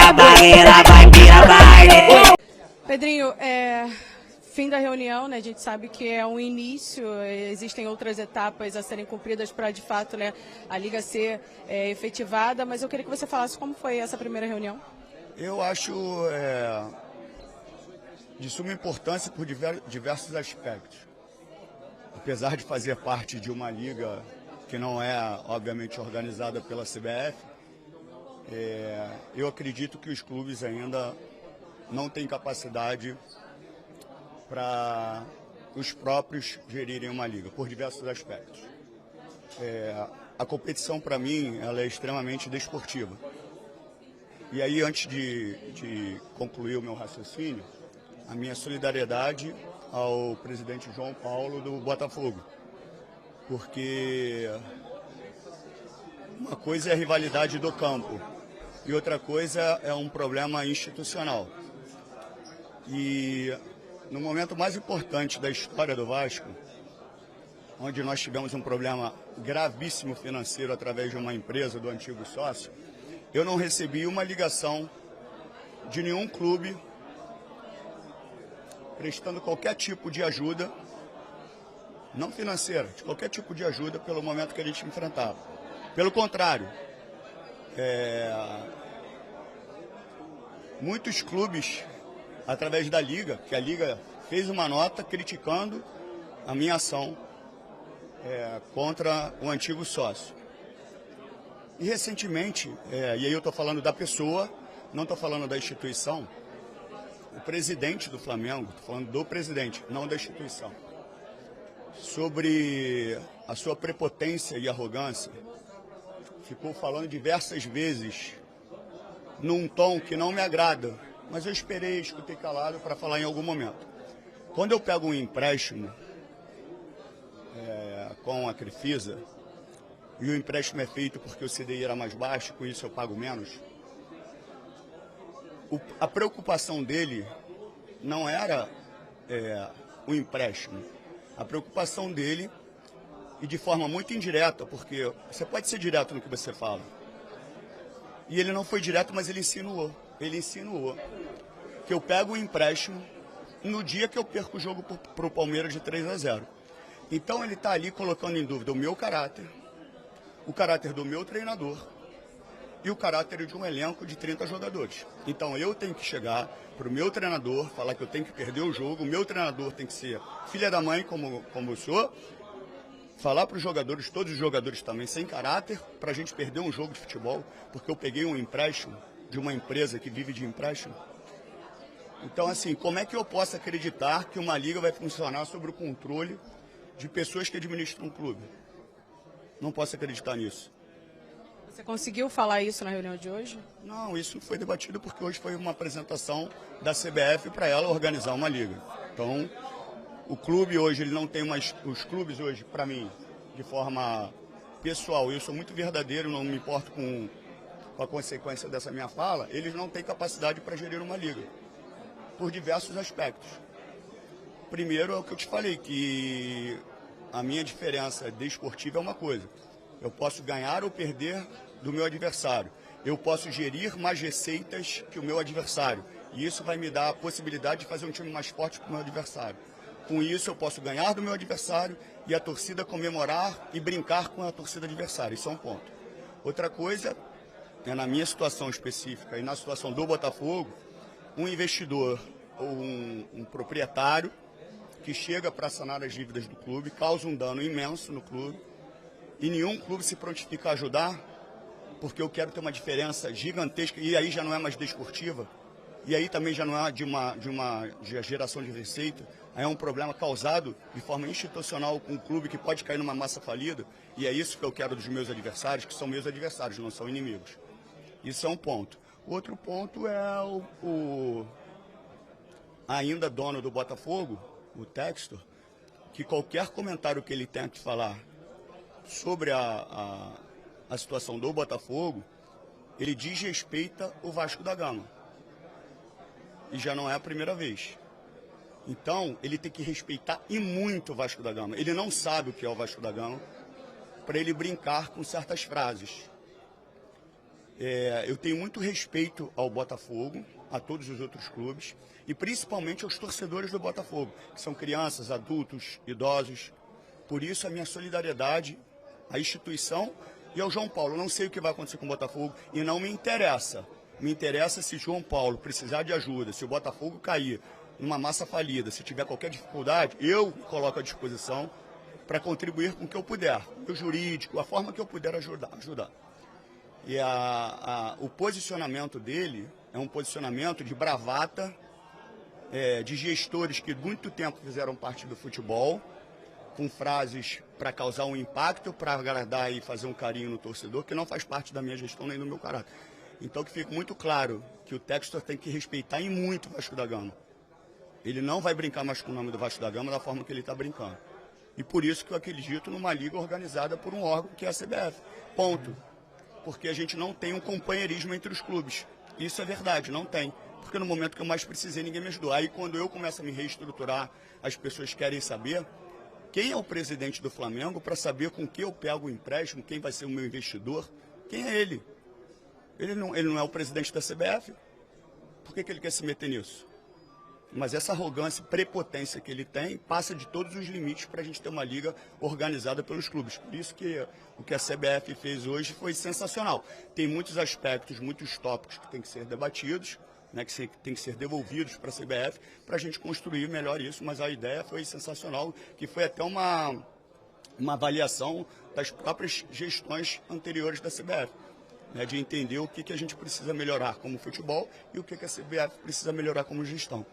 a barreira, vai virar baile. Pedrinho, fim da reunião, né? A gente sabe que é um início, existem outras etapas a serem cumpridas para, de fato, né, a Liga ser efetivada, mas eu queria que você falasse como foi essa primeira reunião. Eu acho de suma importância por diversos aspectos. Apesar de fazer parte de uma liga que não é, obviamente, organizada pela CBF, eu acredito que os clubes ainda não têm capacidade para os próprios gerirem uma liga, por diversos aspectos. A competição, para mim, ela é extremamente desportiva. E aí, antes de concluir o meu raciocínio, a minha solidariedade ao presidente João Paulo do Botafogo. Porque uma coisa é a rivalidade do campo e outra coisa é um problema institucional. E no momento mais importante da história do Vasco, onde nós tivemos um problema gravíssimo financeiro através de uma empresa do antigo sócio, eu não recebi uma ligação de nenhum clube prestando qualquer tipo de ajuda, não financeira, de qualquer tipo de ajuda pelo momento que a gente enfrentava. Pelo contrário, muitos clubes, através da Liga, que a Liga fez uma nota criticando a minha ação contra o antigo sócio. E recentemente, e aí eu estou falando da pessoa, não estou falando da instituição, o presidente do Flamengo, estou falando do presidente, não da instituição, sobre a sua prepotência e arrogância, ficou falando diversas vezes num tom que não me agrada, mas eu esperei, escutei calado para falar em algum momento. Quando eu pego um empréstimo com a Crefisa, e o empréstimo é feito porque o CDI era mais baixo, com isso eu pago menos, a preocupação dele não era o empréstimo. A preocupação dele, e de forma muito indireta, porque você pode ser direto no que você fala, e ele não foi direto, mas ele insinuou. Ele insinuou que eu pego o empréstimo no dia que eu perco o jogo para o Palmeiras de 3-0. Então ele está ali colocando em dúvida o meu caráter, o caráter do meu treinador e o caráter de um elenco de 30 jogadores. Então eu tenho que chegar para o meu treinador, falar que eu tenho que perder o jogo, o meu treinador tem que ser filha da mãe, como eu sou, falar para os jogadores, todos os jogadores também, sem caráter, para a gente perder um jogo de futebol, porque eu peguei um empréstimo de uma empresa que vive de empréstimo. Então, assim, como é que eu posso acreditar que uma liga vai funcionar sob o controle de pessoas que administram um clube? Não posso acreditar nisso. Você conseguiu falar isso na reunião de hoje? Não, isso foi debatido porque hoje foi uma apresentação da CBF para ela organizar uma liga. Então, o clube hoje, ele não tem mais... Os clubes hoje, para mim, de forma pessoal, eu sou muito verdadeiro, não me importo com a consequência dessa minha fala, eles não têm capacidade para gerir uma liga, por diversos aspectos. Primeiro é o que eu te falei, que a minha diferença desportiva é uma coisa. Eu posso ganhar ou perder do meu adversário. Eu posso gerir mais receitas que o meu adversário. E isso vai me dar a possibilidade de fazer um time mais forte que o meu adversário. Com isso eu posso ganhar do meu adversário e a torcida comemorar e brincar com a torcida adversária. Isso é um ponto. Outra coisa, na minha situação específica e na situação do Botafogo, um investidor ou um proprietário que chega para sanar as dívidas do clube, causa um dano imenso no clube, e nenhum clube se prontifica a ajudar, porque eu quero ter uma diferença gigantesca, e aí já não é mais desportiva, e aí também já não é de geração de receita, aí é um problema causado de forma institucional com um clube que pode cair numa massa falida, e é isso que eu quero dos meus adversários, que são meus adversários, não são inimigos. Isso é um ponto. Outro ponto é o ainda dono do Botafogo, o Textor, que qualquer comentário que ele tenha que falar sobre a situação do Botafogo, ele desrespeita o Vasco da Gama. E já não é a primeira vez. Então, ele tem que respeitar e muito o Vasco da Gama. Ele não sabe o que é o Vasco da Gama para ele brincar com certas frases. Eu tenho muito respeito ao Botafogo, a todos os outros clubes, e principalmente aos torcedores do Botafogo, que são crianças, adultos, idosos. Por isso, a minha solidariedade à instituição e ao João Paulo. Eu não sei o que vai acontecer com o Botafogo e não me interessa. Me interessa se João Paulo precisar de ajuda, se o Botafogo cair numa massa falida, se tiver qualquer dificuldade, eu me coloco à disposição para contribuir com o que eu puder, o jurídico, a forma que eu puder ajudar. E o posicionamento dele é um posicionamento de bravata, de gestores que muito tempo fizeram parte do futebol, com frases para causar um impacto, para agradar e fazer um carinho no torcedor, que não faz parte da minha gestão nem do meu caráter. Então que fique muito claro que o Textor tem que respeitar e muito o Vasco da Gama. Ele não vai brincar mais com o nome do Vasco da Gama da forma que ele está brincando. E por isso que eu acredito numa liga organizada por um órgão que é a CBF. Ponto. Porque a gente não tem um companheirismo entre os clubes. Isso é verdade, não tem. Porque no momento que eu mais precisei, ninguém me ajudou. Aí quando eu começo a me reestruturar, as pessoas querem saber quem é o presidente do Flamengo para saber com que eu pego o empréstimo, quem vai ser o meu investidor. Quem é ele? Ele não é o presidente da CBF. Por que ele quer se meter nisso? Mas essa arrogância e prepotência que ele tem passa de todos os limites para a gente ter uma liga organizada pelos clubes. Por isso que o que a CBF fez hoje foi sensacional. Tem muitos aspectos, muitos tópicos que têm que ser debatidos, né, que tem que ser devolvidos para a CBF para a gente construir melhor isso. Mas a ideia foi sensacional, que foi até uma avaliação das próprias gestões anteriores da CBF. De entender o que a gente precisa melhorar como futebol e o que a CBF precisa melhorar como gestão.